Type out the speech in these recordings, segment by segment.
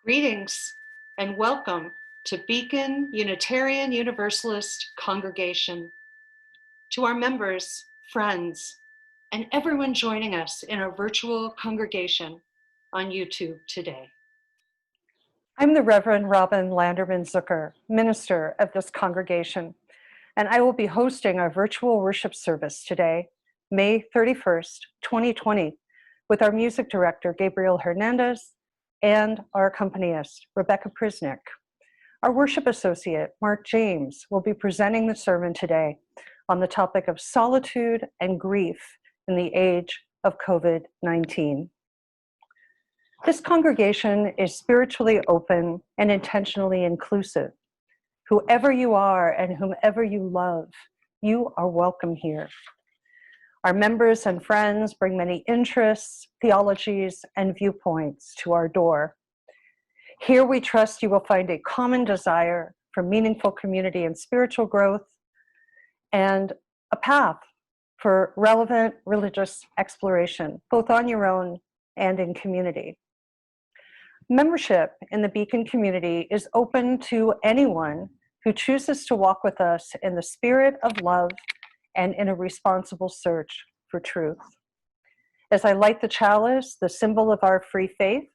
Greetings and welcome to Beacon Unitarian Universalist Congregation. To our members, friends, and everyone joining us in our virtual congregation on YouTube today. I'm the Reverend Robin Landerman Zucker, minister of this congregation, and I will be hosting our virtual worship service today, May 31st, 2020, with our music director, Gabriel Hernandez, and our accompanist, Rebecca Prizznick. Our worship associate, Mark James, will be presenting the sermon today on the topic of solitude and grief in the age of COVID-19. This congregation is spiritually open and intentionally inclusive. Whoever you are and whomever you love, you are welcome here. Our members and friends bring many interests, theologies, and viewpoints to our door. Here we trust you will find a common desire for meaningful community and spiritual growth, and a path for relevant religious exploration, both on your own and in community. Membership in the Beacon community is open to anyone who chooses to walk with us in the spirit of love and in a responsible search for truth. As I light the chalice, the symbol of our free faith,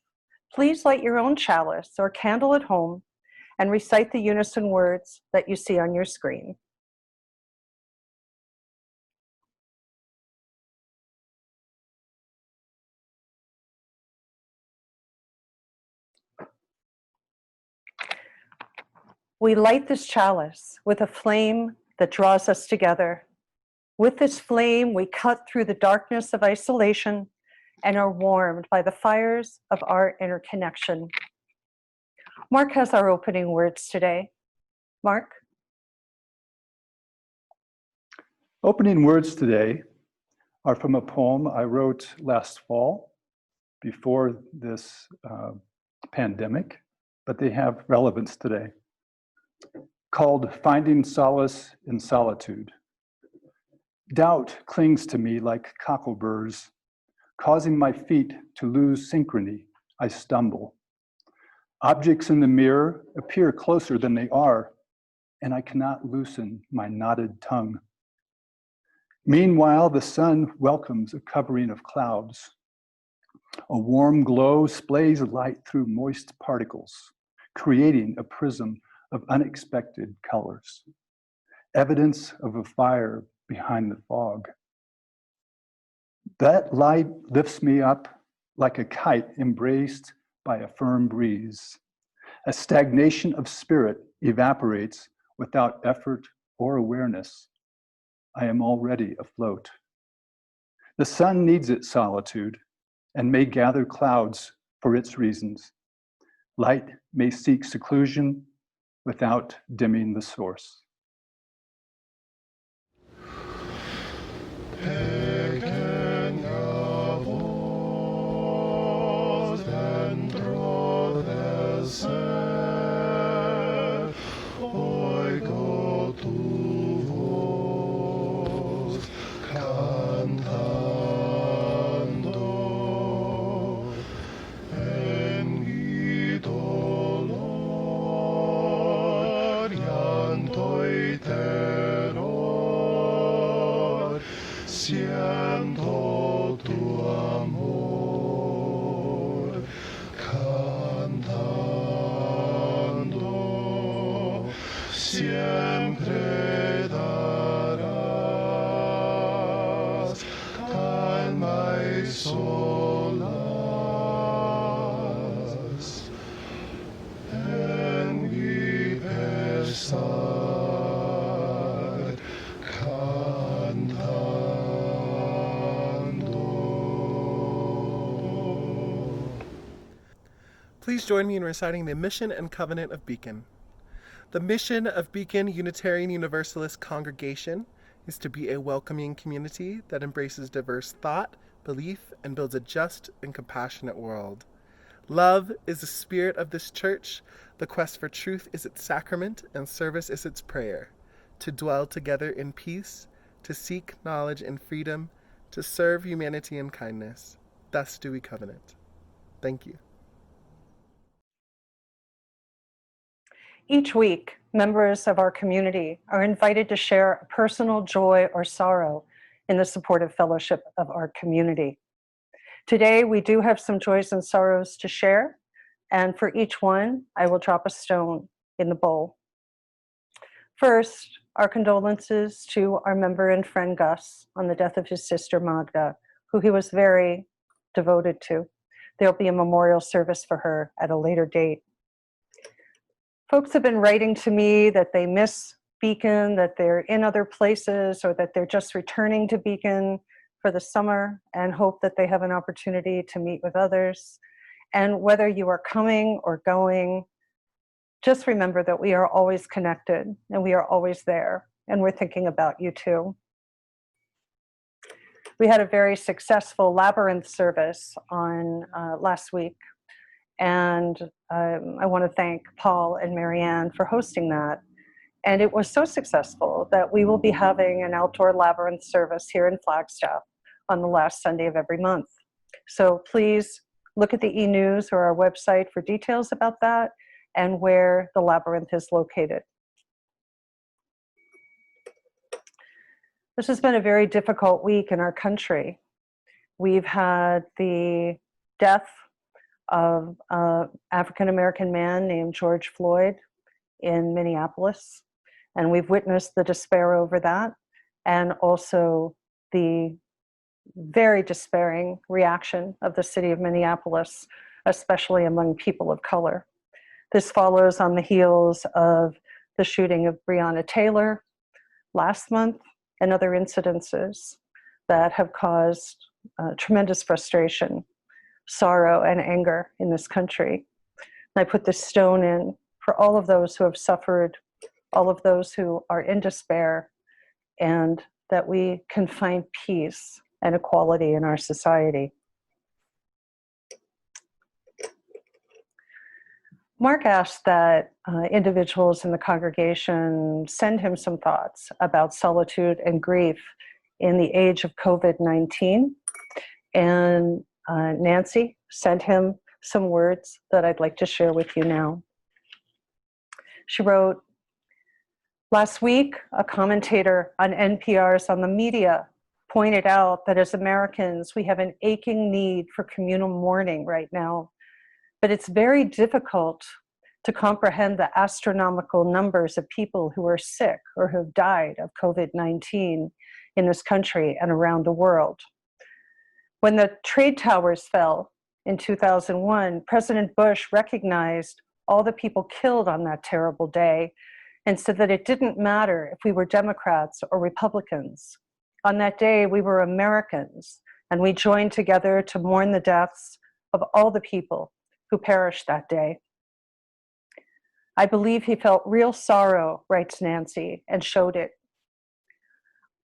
please light your own chalice or candle at home and recite the unison words that you see on your screen. We light this chalice with a flame that draws us together. With this flame, we cut through the darkness of isolation and are warmed by the fires of our interconnection. Mark has our opening words today. Mark? Opening words today are from a poem I wrote last fall before this pandemic, but they have relevance today, called Finding Solace in Solitude. Doubt clings to me like cockleburrs, causing my feet to lose synchrony. I stumble. Objects in the mirror appear closer than they are, and I cannot loosen my knotted tongue. Meanwhile, the sun welcomes a covering of clouds. A warm glow splays light through moist particles, creating a prism of unexpected colors, evidence of a fire behind the fog. That light lifts me up like a kite embraced by a firm breeze. A stagnation of spirit evaporates without effort or awareness. I am already afloat. The sun needs its solitude and may gather clouds for its reasons. Light may seek seclusion without dimming the source. Siento tu amor, cantando, siempre darás calma y solas en mi pesar. Please join me in reciting the mission and covenant of Beacon. The mission of Beacon Unitarian Universalist Congregation is to be a welcoming community that embraces diverse thought, belief, and builds a just and compassionate world. Love is the spirit of this church. The quest for truth is its sacrament, and service is its prayer. To dwell together in peace, to seek knowledge and freedom, to serve humanity in kindness. Thus do we covenant. Thank you. Each week, members of our community are invited to share a personal joy or sorrow in the supportive fellowship of our community. Today, we do have some joys and sorrows to share, and for each one, I will drop a stone in the bowl. First, our condolences to our member and friend Gus on the death of his sister Magda, who he was very devoted to. There'll be a memorial service for her at a later date. Folks have been writing to me that they miss Beacon, that they're in other places, or that they're just returning to Beacon for the summer and hope that they have an opportunity to meet with others. And whether you are coming or going, just remember that we are always connected and we are always there, and we're thinking about you too. We had a very successful labyrinth service on last week, and I want to thank Paul and Marianne for hosting that. And it was so successful that we will be having an outdoor labyrinth service here in Flagstaff on the last Sunday of every month. So please look at the e-news or our website for details about that and where the labyrinth is located. This has been a very difficult week in our country. We've had the death of an African-American man named George Floyd in Minneapolis, and we've witnessed the despair over that, and also the very despairing reaction of the city of Minneapolis, especially among people of color. This follows on the heels of the shooting of Breonna Taylor last month and other incidences that have caused tremendous frustration, sorrow, and anger in this country. And I put this stone in for all of those who have suffered, all of those who are in despair, and that we can find peace and equality in our society. Mark asked that individuals in the congregation send him some thoughts about solitude and grief in the age of COVID-19. And Nancy sent him some words that I'd like to share with you now. She wrote, "Last week, a commentator on NPR's On the Media pointed out that as Americans, we have an aching need for communal mourning right now. But it's very difficult to comprehend the astronomical numbers of people who are sick or who have died of COVID-19 in this country and around the world. When the trade towers fell in 2001, President Bush recognized all the people killed on that terrible day and said that it didn't matter if we were Democrats or Republicans. On that day, we were Americans, and we joined together to mourn the deaths of all the people who perished that day. I believe he felt real sorrow," writes Nancy, "and showed it.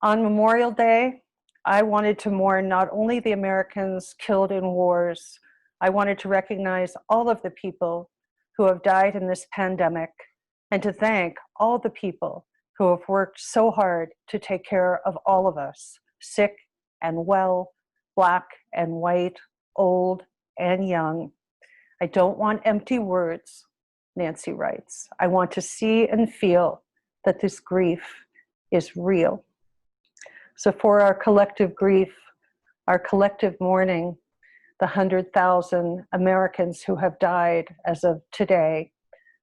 On Memorial Day, I wanted to mourn not only the Americans killed in wars, I wanted to recognize all of the people who have died in this pandemic and to thank all the people who have worked so hard to take care of all of us, sick and well, Black and white, old and young. I don't want empty words," Nancy writes. "I want to see and feel that this grief is real." So for our collective grief, our collective mourning, the 100,000 Americans who have died as of today,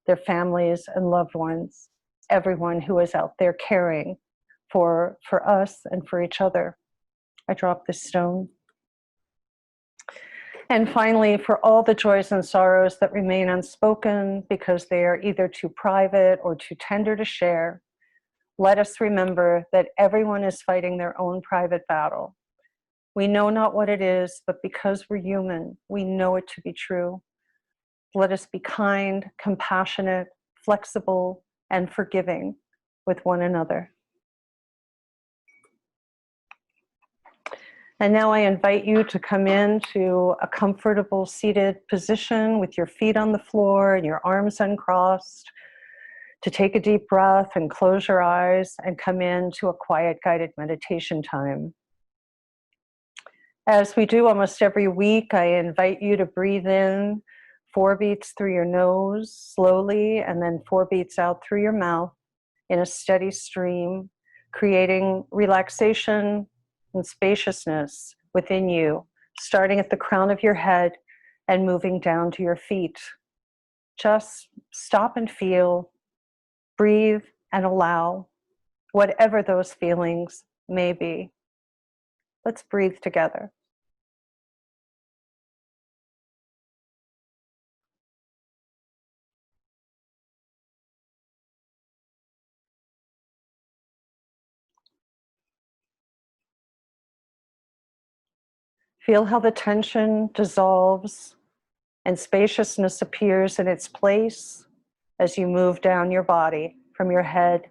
their families and loved ones, everyone who is out there caring for us and for each other, I drop this stone. And finally, for all the joys and sorrows that remain unspoken because they are either too private or too tender to share, let us remember that everyone is fighting their own private battle. We know not what it is, but because we're human, we know it to be true. Let us be kind, compassionate, flexible, and forgiving with one another. And now I invite you to come into a comfortable seated position with your feet on the floor and your arms uncrossed, to take a deep breath and close your eyes and come into a quiet guided meditation time. As we do almost every week, I invite you to breathe in 4 beats through your nose slowly, and then 4 beats out through your mouth in a steady stream, creating relaxation and spaciousness within you, starting at the crown of your head and moving down to your feet. Just stop and feel, breathe, and allow whatever those feelings may be. Let's breathe together. Feel how the tension dissolves and spaciousness appears in its place as you move down your body from your head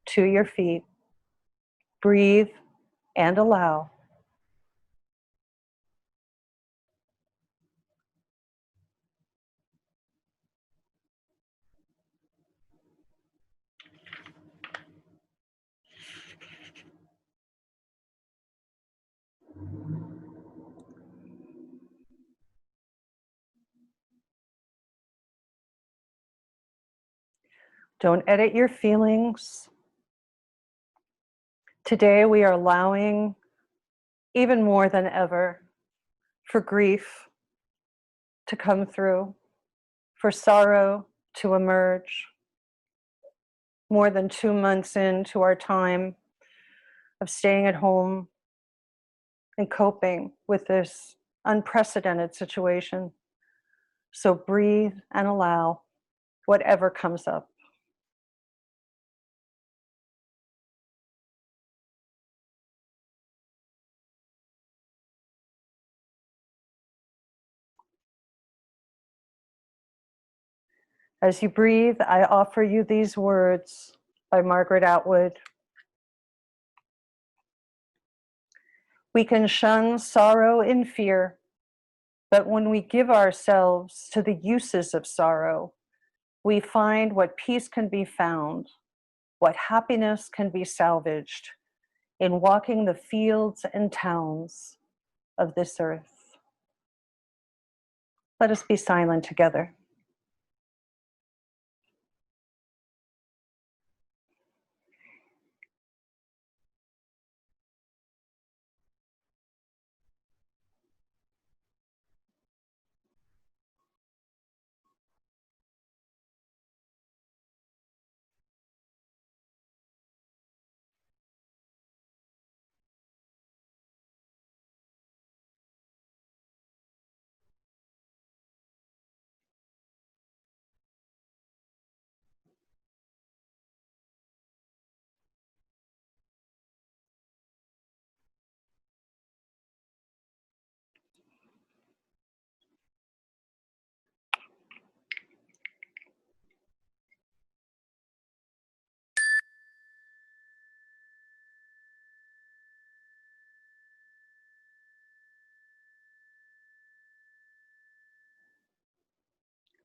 to your feet. Breathe and allow. Don't edit your feelings. Today we are allowing, even more than ever, for grief to come through, for sorrow to emerge. More than 2 months into our time of staying at home and coping with this unprecedented situation. So breathe and allow whatever comes up. As you breathe, I offer you these words by Margaret Atwood. We can shun sorrow in fear, but when we give ourselves to the uses of sorrow, we find what peace can be found, what happiness can be salvaged in walking the fields and towns of this earth. Let us be silent together.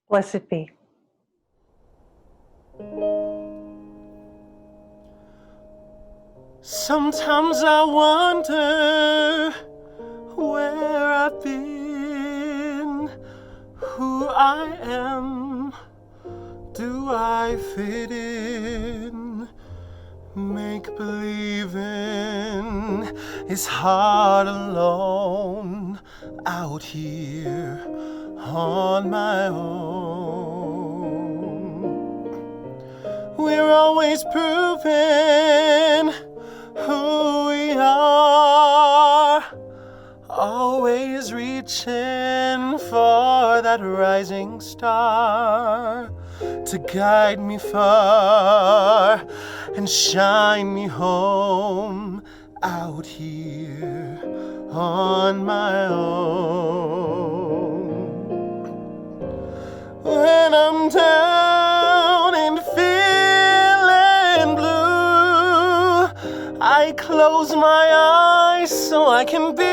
Blessed be. Sometimes I wonder where I've been, who I am. Do I fit in? Make believing is hard alone out here on my own. We're always proving who we are, always reaching for that rising star to guide me far and shine me home out here on my own. When I'm down and feeling blue, I close my eyes so I can be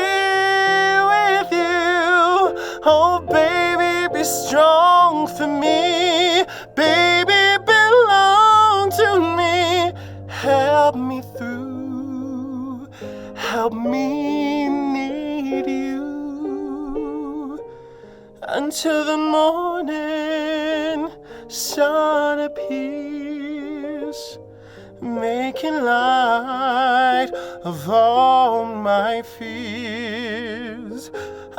with you. Oh baby, be strong for me. Baby, belong to me. Help me through. Help me need you. I until the morning sun appears, making light of all my fears.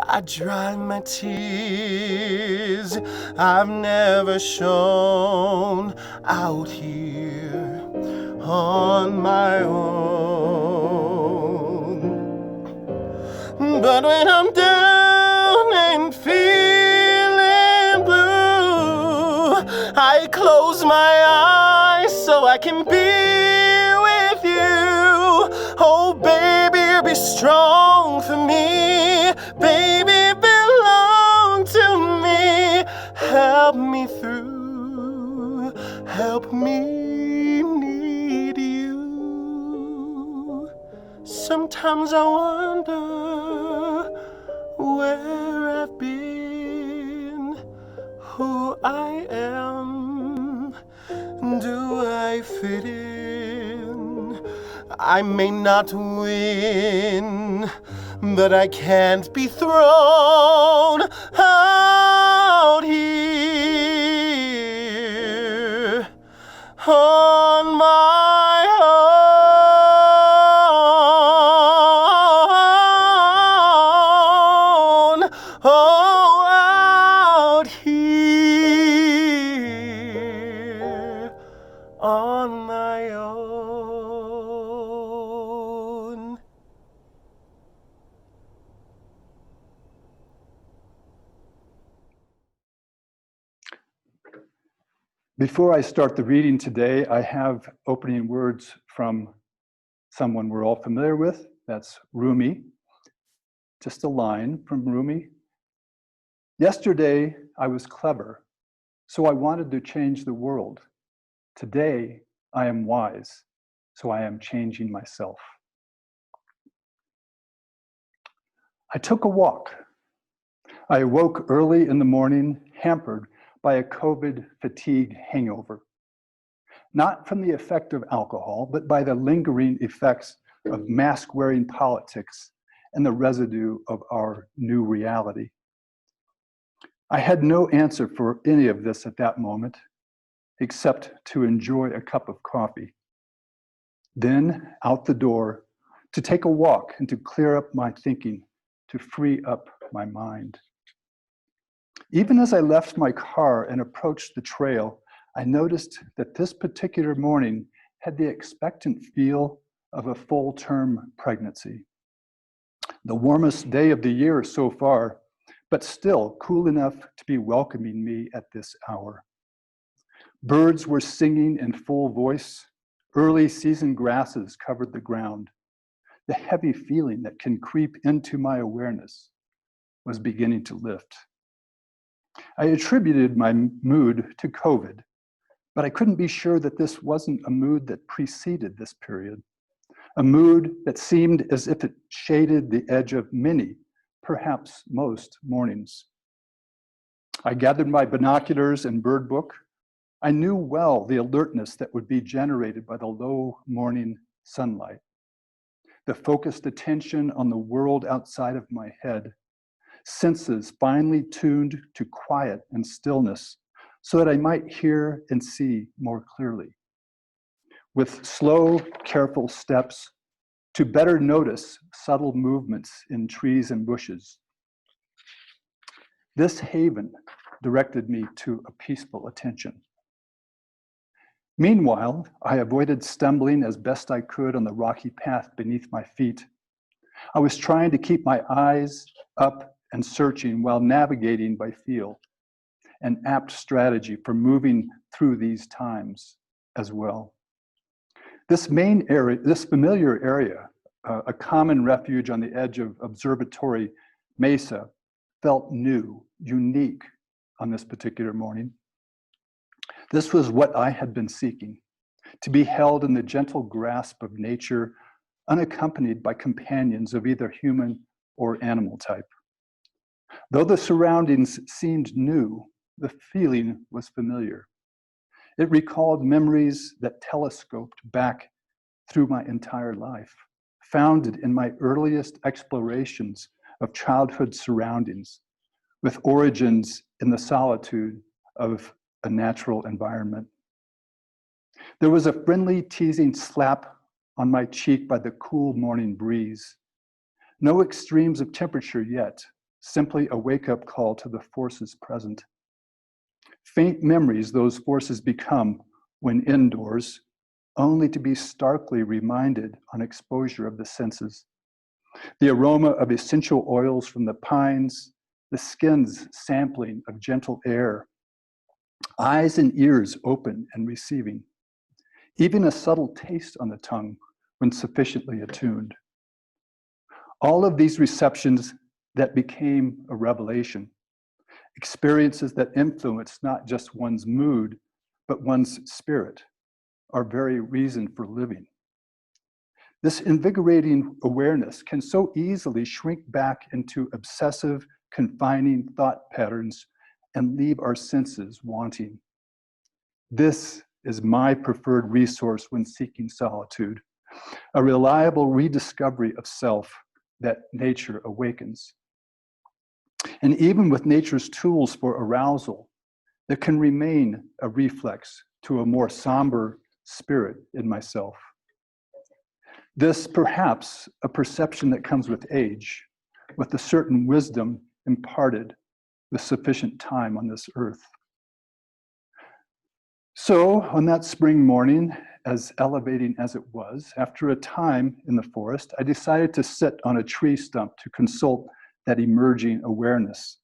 I dry my tears I've never shown out here on my own. But when I'm down and feeling blue, I close my eyes so I can be with you. Oh, baby, be strong for me. Baby, belong to me. Help me through. Help me need you. Sometimes I wonder where I've been, who I am. Do I fit in? I may not win, but I can't be thrown out here on my own. Oh, out here on my own. Before I start the reading today, I have opening words from someone we're all familiar with. That's Rumi. Just a line from Rumi. Yesterday, I was clever, so I wanted to change the world. Today, I am wise, so I am changing myself. I took a walk. I awoke early in the morning, hampered by a COVID fatigue hangover. Not from the effect of alcohol, but by the lingering effects of mask-wearing politics and the residue of our new reality. I had no answer for any of this at that moment, except to enjoy a cup of coffee. Then out the door, to take a walk and to clear up my thinking, to free up my mind. Even as I left my car and approached the trail, I noticed that this particular morning had the expectant feel of a full-term pregnancy. The warmest day of the year so far, but still cool enough to be welcoming me at this hour. Birds were singing in full voice. Early season grasses covered the ground. The heavy feeling that can creep into my awareness was beginning to lift. I attributed my mood to COVID, but I couldn't be sure that this wasn't a mood that preceded this period, a mood that seemed as if it shaded the edge of many, perhaps most, mornings. I gathered my binoculars and bird book. I knew well the alertness that would be generated by the low morning sunlight, the focused attention on the world outside of my head, senses finely tuned to quiet and stillness so that I might hear and see more clearly. With slow, careful steps to better notice subtle movements in trees and bushes. This haven directed me to a peaceful attention. Meanwhile, I avoided stumbling as best I could on the rocky path beneath my feet. I was trying to keep my eyes up and searching while navigating by feel, an apt strategy for moving through these times as well. This familiar area, a common refuge on the edge of Observatory Mesa, felt new, unique on this particular morning. This was what I had been seeking, to be held in the gentle grasp of nature, unaccompanied by companions of either human or animal type. Though the surroundings seemed new, the feeling was familiar. It recalled memories that telescoped back through my entire life, founded in my earliest explorations of childhood surroundings, with origins in the solitude of a natural environment. There was a friendly, teasing slap on my cheek by the cool morning breeze. No extremes of temperature yet, simply a wake-up call to the forces present. Faint memories those forces become when indoors, only to be starkly reminded on exposure of the senses. The aroma of essential oils from the pines, the skin's sampling of gentle air, eyes and ears open and receiving, even a subtle taste on the tongue when sufficiently attuned. All of these receptions that became a revelation, experiences that influence not just one's mood, but one's spirit, our very reason for living. This invigorating awareness can so easily shrink back into obsessive, confining thought patterns and leave our senses wanting. This is my preferred resource when seeking solitude, a reliable rediscovery of self that nature awakens. And even with nature's tools for arousal, there can remain a reflex to a more somber spirit in myself. This perhaps a perception that comes with age, with a certain wisdom imparted with sufficient time on this earth. So on that spring morning, as elevating as it was, after a time in the forest, I decided to sit on a tree stump to consult that emerging awareness.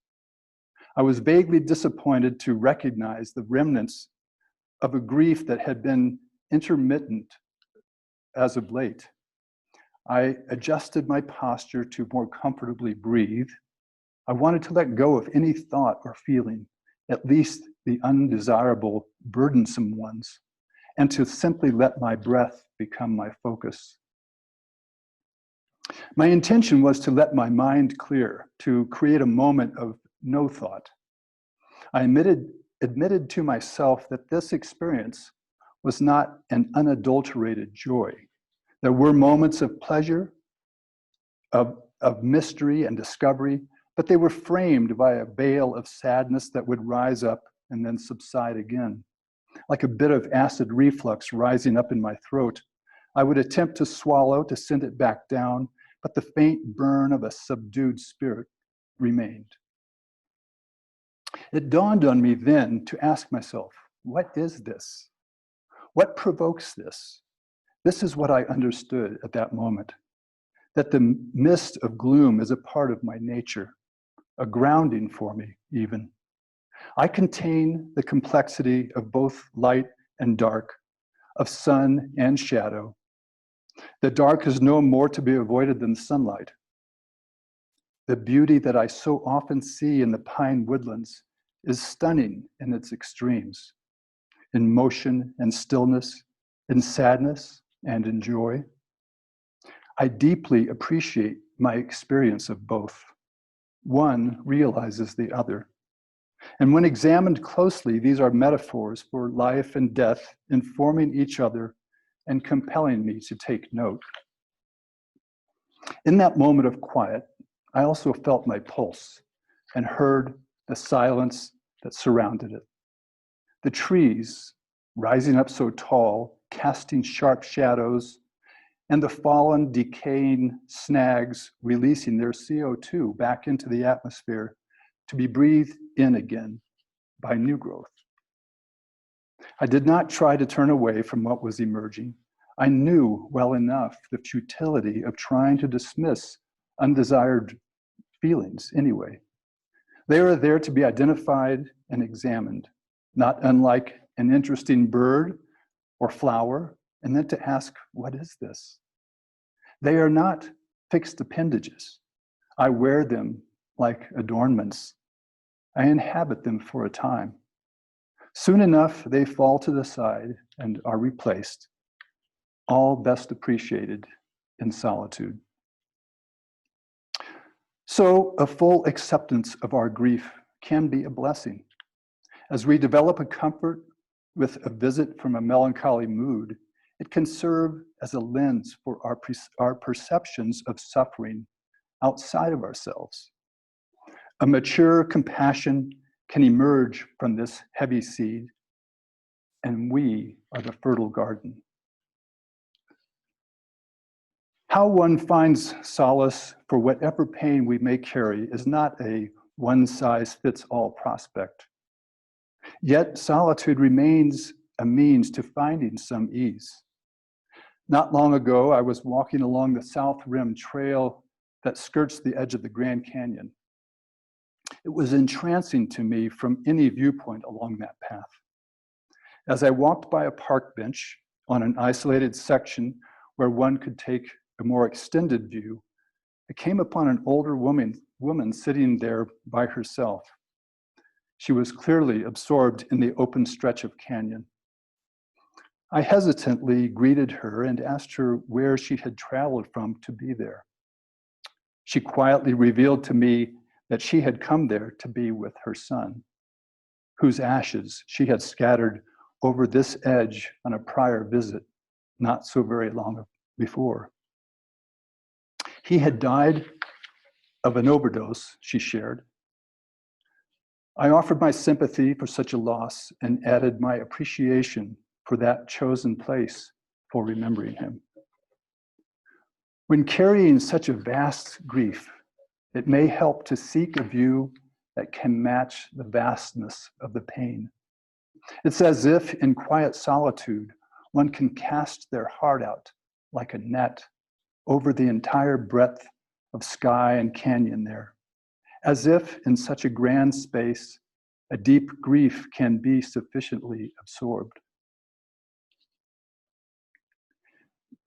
I was vaguely disappointed to recognize the remnants of a grief that had been intermittent as of late. I adjusted my posture to more comfortably breathe. I wanted to let go of any thought or feeling, at least the undesirable, burdensome ones, and to simply let my breath become my focus. My intention was to let my mind clear, to create a moment of no thought. I admitted to myself that this experience was not an unadulterated joy. There were moments of pleasure, of mystery and discovery, but they were framed by a veil of sadness that would rise up and then subside again. Like a bit of acid reflux rising up in my throat, I would attempt to swallow to send it back down, but the faint burn of a subdued spirit remained. It dawned on me then to ask myself, what is this? What provokes this? This is what I understood at that moment, that the mist of gloom is a part of my nature, a grounding for me even. I contain the complexity of both light and dark, of sun and shadow. The dark is no more to be avoided than sunlight. The beauty that I so often see in the pine woodlands is stunning in its extremes, in motion and stillness, in sadness and in joy. I deeply appreciate my experience of both. One realizes the other. And when examined closely, these are metaphors for life and death, informing each other and compelling me to take note. In that moment of quiet, I also felt my pulse and heard the silence that surrounded it. The trees, rising up so tall, casting sharp shadows, and the fallen, decaying snags releasing their CO2 back into the atmosphere to be breathed in again by new growth. I did not try to turn away from what was emerging. I knew well enough the futility of trying to dismiss undesired feelings anyway. They are there to be identified and examined, not unlike an interesting bird or flower, and then to ask, what is this? They are not fixed appendages. I wear them like adornments. I inhabit them for a time. Soon enough, they fall to the side and are replaced, all best appreciated in solitude. So a full acceptance of our grief can be a blessing. As we develop a comfort with a visit from a melancholy mood, it can serve as a lens for our perceptions of suffering outside of ourselves. A mature compassion can emerge from this heavy seed, and we are the fertile garden. How one finds solace for whatever pain we may carry is not a one-size-fits-all prospect. Yet solitude remains a means to finding some ease. Not long ago, I was walking along the South Rim Trail that skirts the edge of the Grand Canyon. It was entrancing to me from any viewpoint along that path. As I walked by a park bench on an isolated section where one could take a more extended view, I came upon an older woman sitting there by herself. She was clearly absorbed in the open stretch of canyon. I hesitantly greeted her and asked her where she had traveled from to be there. She quietly revealed to me that she had come there to be with her son, whose ashes she had scattered over this edge on a prior visit not so very long before. He had died of an overdose, she shared. I offered my sympathy for such a loss and added my appreciation for that chosen place for remembering him. When carrying such a vast grief, it may help to seek a view that can match the vastness of the pain. It's as if in quiet solitude, one can cast their heart out like a net over the entire breadth of sky and canyon there, as if in such a grand space, a deep grief can be sufficiently absorbed.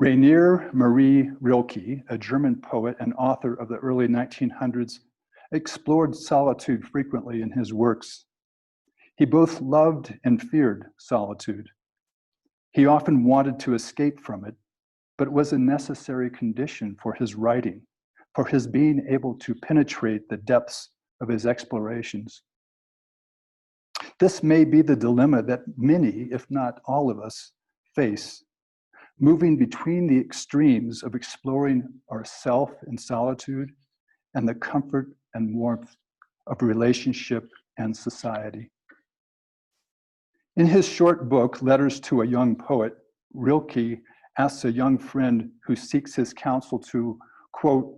Rainier Marie Rilke, a German poet and author of the early 1900s, explored solitude frequently in his works. He both loved and feared solitude. He often wanted to escape from it, but it was a necessary condition for his writing, for his being able to penetrate the depths of his explorations. This may be the dilemma that many, if not all of us, face, moving between the extremes of exploring ourself in solitude and the comfort and warmth of relationship and society. In his short book, Letters to a Young Poet, Rilke asks a young friend who seeks his counsel to, quote,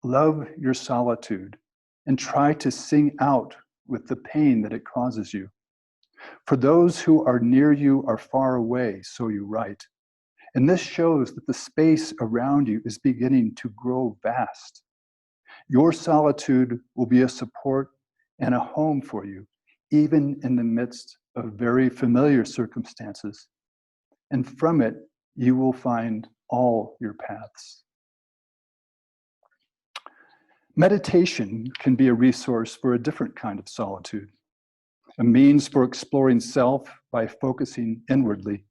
love your solitude and try to sing out with the pain that it causes you. For those who are near you are far away, so you write. And this shows that the space around you is beginning to grow vast. Your solitude will be a support and a home for you, even in the midst of very familiar circumstances. And from it, you will find all your paths. Meditation can be a resource for a different kind of solitude, a means for exploring self by focusing inwardly.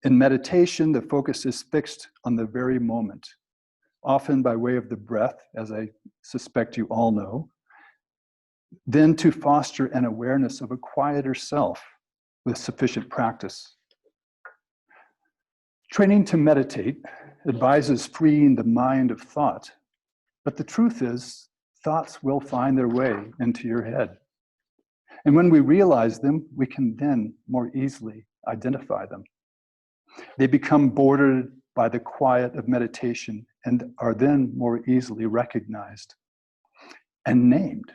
In meditation, the focus is fixed on the very moment, often by way of the breath, as I suspect you all know, then to foster an awareness of a quieter self with sufficient practice. Training to meditate advises freeing the mind of thought, but the truth is, thoughts will find their way into your head. And when we realize them, we can then more easily identify them. They become bordered by the quiet of meditation and are then more easily recognized and named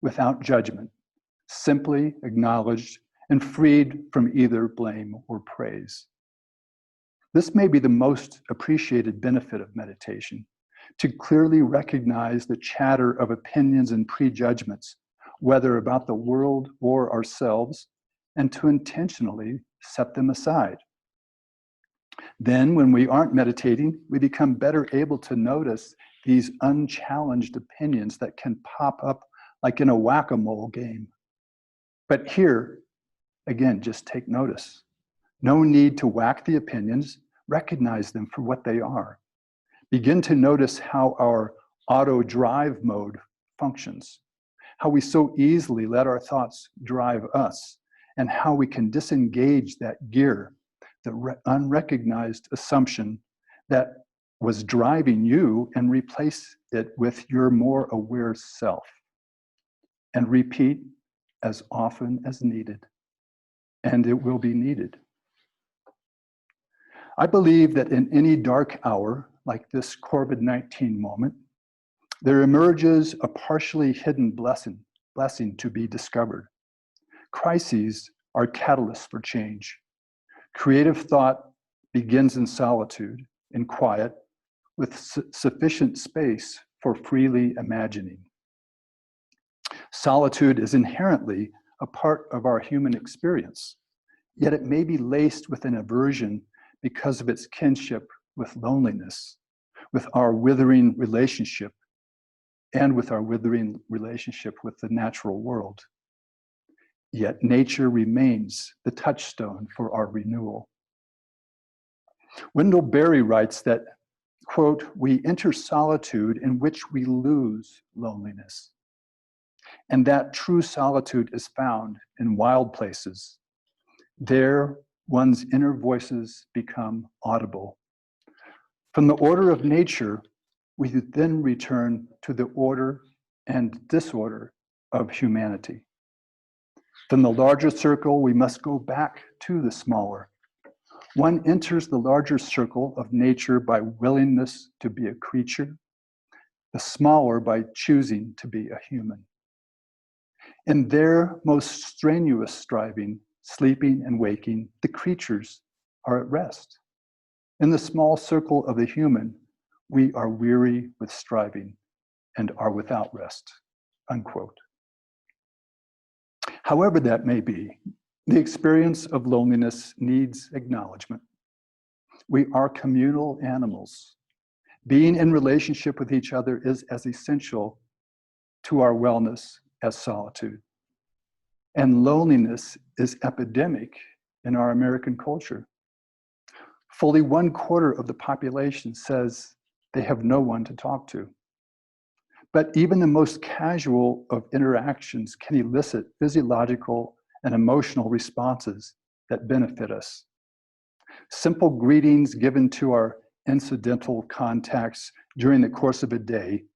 without judgment, simply acknowledged and freed from either blame or praise. This may be the most appreciated benefit of meditation, to clearly recognize the chatter of opinions and prejudgments, whether about the world or ourselves, and to intentionally set them aside. Then, when we aren't meditating, we become better able to notice these unchallenged opinions that can pop up like in a whack-a-mole game. But here, again, just take notice. No need to whack the opinions, recognize them for what they are. Begin to notice how our auto drive mode functions, how we so easily let our thoughts drive us, and how we can disengage that gear, the unrecognized assumption that was driving you, and replace it with your more aware self. and repeat as often as needed, and it will be needed. I believe that in any dark hour, like this COVID-19 moment, there emerges a partially hidden blessing to be discovered. Crises are catalysts for change. Creative thought begins in solitude, in quiet, with sufficient space for freely imagining. Solitude is inherently a part of our human experience, yet it may be laced with an aversion because of its kinship with loneliness, with our withering relationship, and with our withering relationship with the natural world. Yet nature remains the touchstone for our renewal. Wendell Berry writes that, quote, "We enter solitude in which we lose loneliness, and that true solitude is found in wild places. There, one's inner voices become audible. From the order of nature, we then return to the order and disorder of humanity. From the larger circle, we must go back to the smaller. One enters the larger circle of nature by willingness to be a creature, the smaller by choosing to be a human. In their most strenuous striving, sleeping and waking, the creatures are at rest. In the small circle of the human, we are weary with striving and are without rest," unquote. However that may be, the experience of loneliness needs acknowledgement. We are communal animals. Being in relationship with each other is as essential to our wellness as solitude. And loneliness is epidemic in our American culture. Fully 1/4 of the population says they have no one to talk to. But even the most casual of interactions can elicit physiological and emotional responses that benefit us. Simple greetings given to our incidental contacts during the course of a day,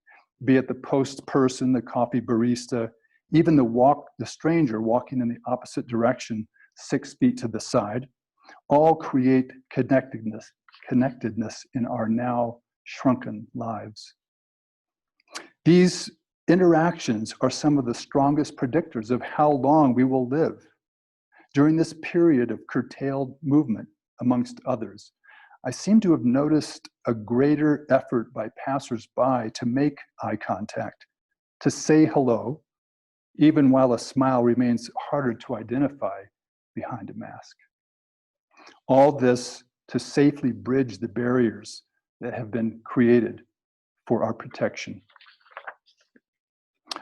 be it the post person, the coffee barista, even the stranger walking in the opposite direction 6 feet to the side, all create connectedness in our now shrunken lives. These interactions are some of the strongest predictors of how long we will live. During this period of curtailed movement, amongst others, I seem to have noticed a greater effort by passersby to make eye contact, to say hello, even while a smile remains harder to identify behind a mask. All this to safely bridge the barriers that have been created for our protection.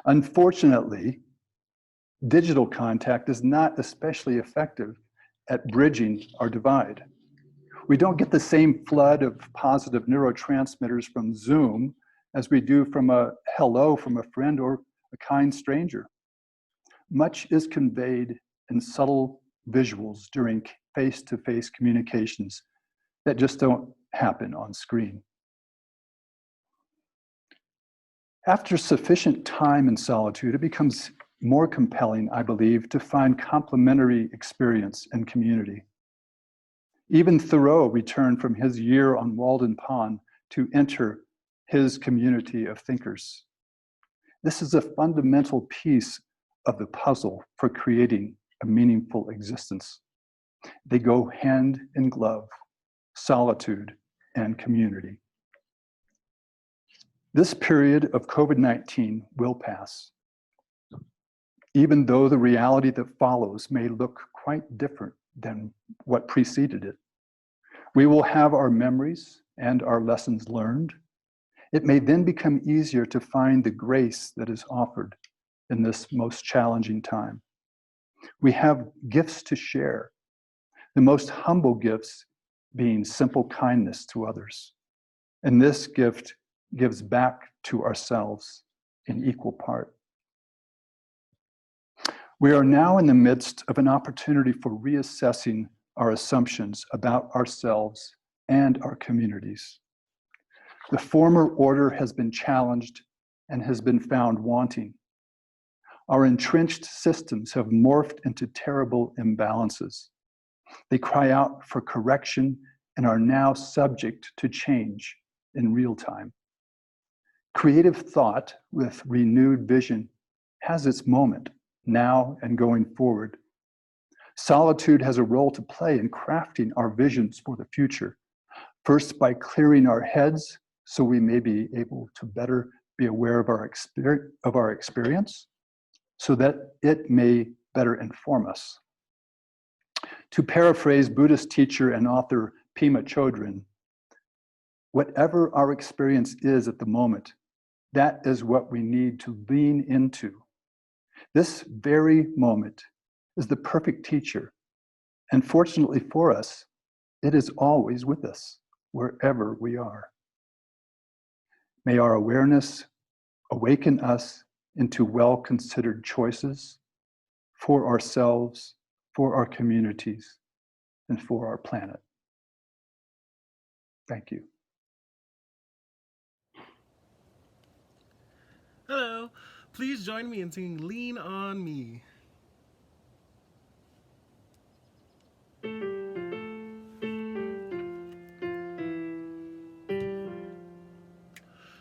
Unfortunately, digital contact is not especially effective at bridging our divide. We don't get the same flood of positive neurotransmitters from Zoom as we do from a hello from a friend or a kind stranger. Much is conveyed in subtle visuals during face-to-face communications that just don't happen on screen. After sufficient time in solitude, it becomes more compelling, I believe, to find complementary experience and community. Even Thoreau returned from his year on Walden Pond to enter his community of thinkers. This is a fundamental piece of the puzzle for creating a meaningful existence. They go hand in glove, solitude and community. This period of COVID-19 will pass, even though the reality that follows may look quite different than what preceded it. We will have our memories and our lessons learned. It may then become easier to find the grace that is offered in this most challenging time. We have gifts to share, the most humble gifts being simple kindness to others. And this gift gives back to ourselves in equal part. We are now in the midst of an opportunity for reassessing our assumptions about ourselves and our communities. The former order has been challenged and has been found wanting. Our entrenched systems have morphed into terrible imbalances. They cry out for correction and are now subject to change in real time. Creative thought with renewed vision has its moment now and going forward. Solitude has a role to play in crafting our visions for the future, first by clearing our heads so we may be able to better be aware of our experience, so that it may better inform us. To paraphrase Buddhist teacher and author Pema Chodron, whatever our experience is at the moment, that is what we need to lean into. This very moment is the perfect teacher, and fortunately for us, it is always with us, wherever we are. May our awareness awaken us into well-considered choices for ourselves, for our communities, and for our planet. Thank you. Hello, please join me in singing Lean on Me.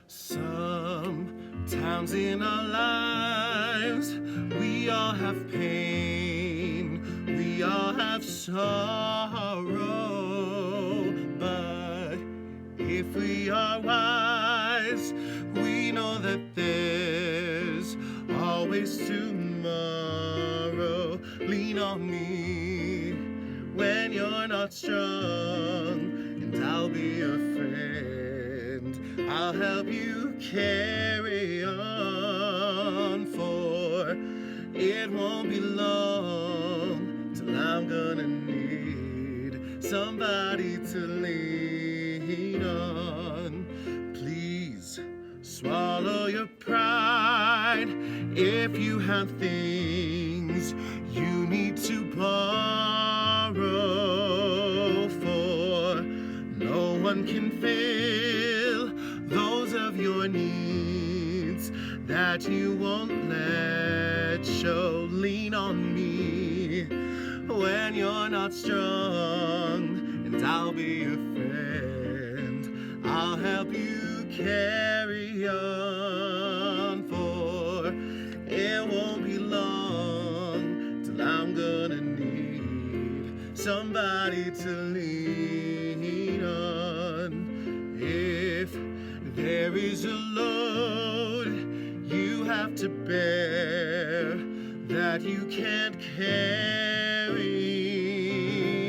Sometimes in our lives, we all have pain, we all have sorrow, but if we are wise, we know that there's always tomorrow. Lean on me when you're not strong, and I'll be your friend. I'll help you carry on, for it won't be long till I'm gonna need somebody to lean on. Please swallow your pride if you have things you need to borrow, for no one can fill those of your needs that you won't let show. Lean on me when you're not strong, and I'll be your friend. I'll help you carry on, for it won't be long till I'm gonna need somebody to lean on. If there is a load you have to bear that you can't carry,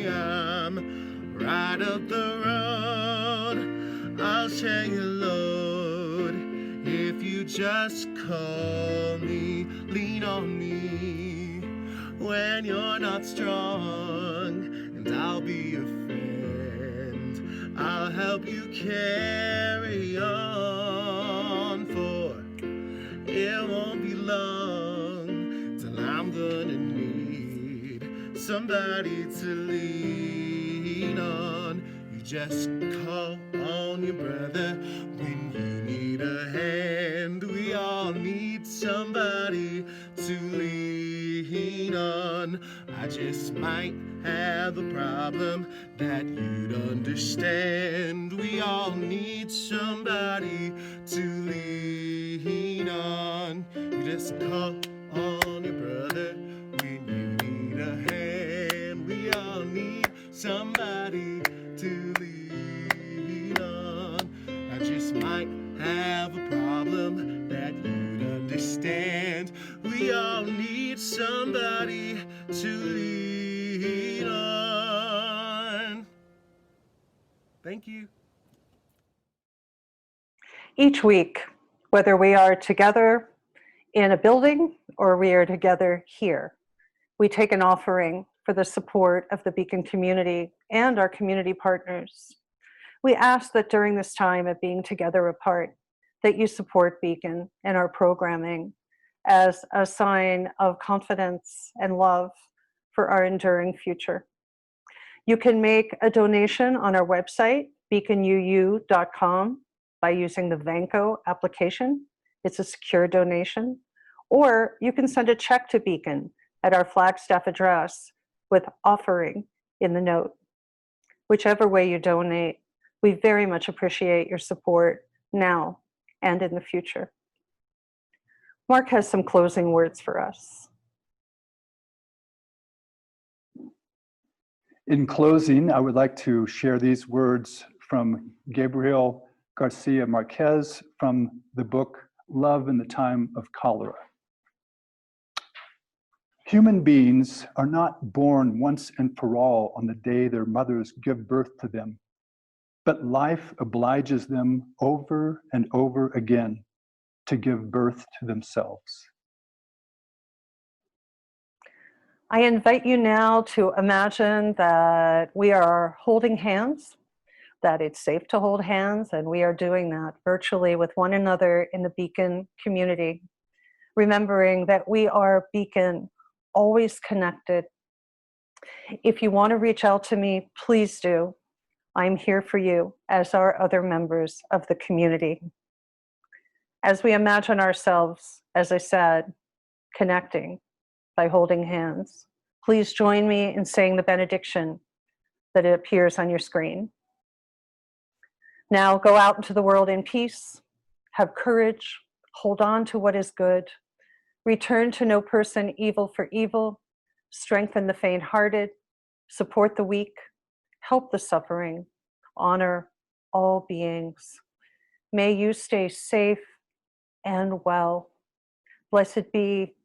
I'm right up the road, I'll share your load if you just call me. Lean on me when you're not strong, and I'll be your friend. I'll help you carry on, for it won't be long till I'm gonna need somebody to lean on. You just call on your brother when you need a hand. We all need somebody to lean on. I just might have a problem that you'd understand. We all need somebody to lean on. You just call on your brother when you need a hand. We all need somebody to lean on. I just might have a problem that you'd understand. We all need somebody to lean on. Thank you. Each week, whether we are together in a building or we are together here, we take an offering for the support of the Beacon community and our community partners. We ask that during this time of being together apart, that you support Beacon and our programming as a sign of confidence and love for our enduring future. You can make a donation on our website, beaconuu.com, by using the Vanco application. It's a secure donation. Or you can send a check to Beacon at our Flagstaff address with offering in the note. Whichever way you donate, we very much appreciate your support now and in the future. Mark has some closing words for us. In closing, I would like to share these words from Gabriel Garcia Marquez from the book Love in the Time of Cholera. Human beings are not born once and for all on the day their mothers give birth to them, but life obliges them over and over again to give birth to themselves. I invite you now to imagine that we are holding hands, that it's safe to hold hands, and we are doing that virtually with one another in the Beacon community, remembering that we are Beacon, always connected. If you want to reach out to me, please do. I'm here for you, as are other members of the community. As we imagine ourselves, as I said, connecting by holding hands, please join me in saying the benediction that appears on your screen. Now go out into the world in peace, have courage, hold on to what is good, return to no person evil for evil, strengthen the faint-hearted, support the weak, help the suffering, honor all beings. May you stay safe and well. Blessed be,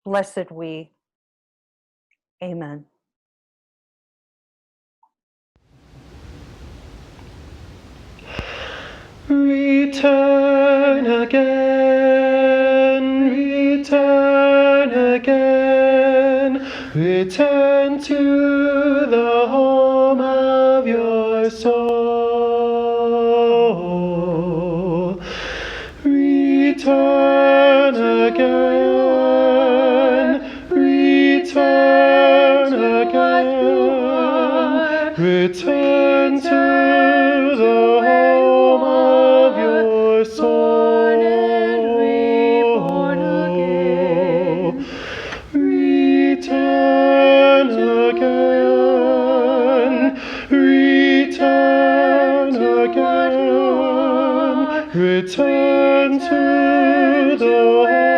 blessed we. Amen. Return again, return again, return to the home of your soul. Return again, return again, return to the home of your soul. Return again, return again, return to the home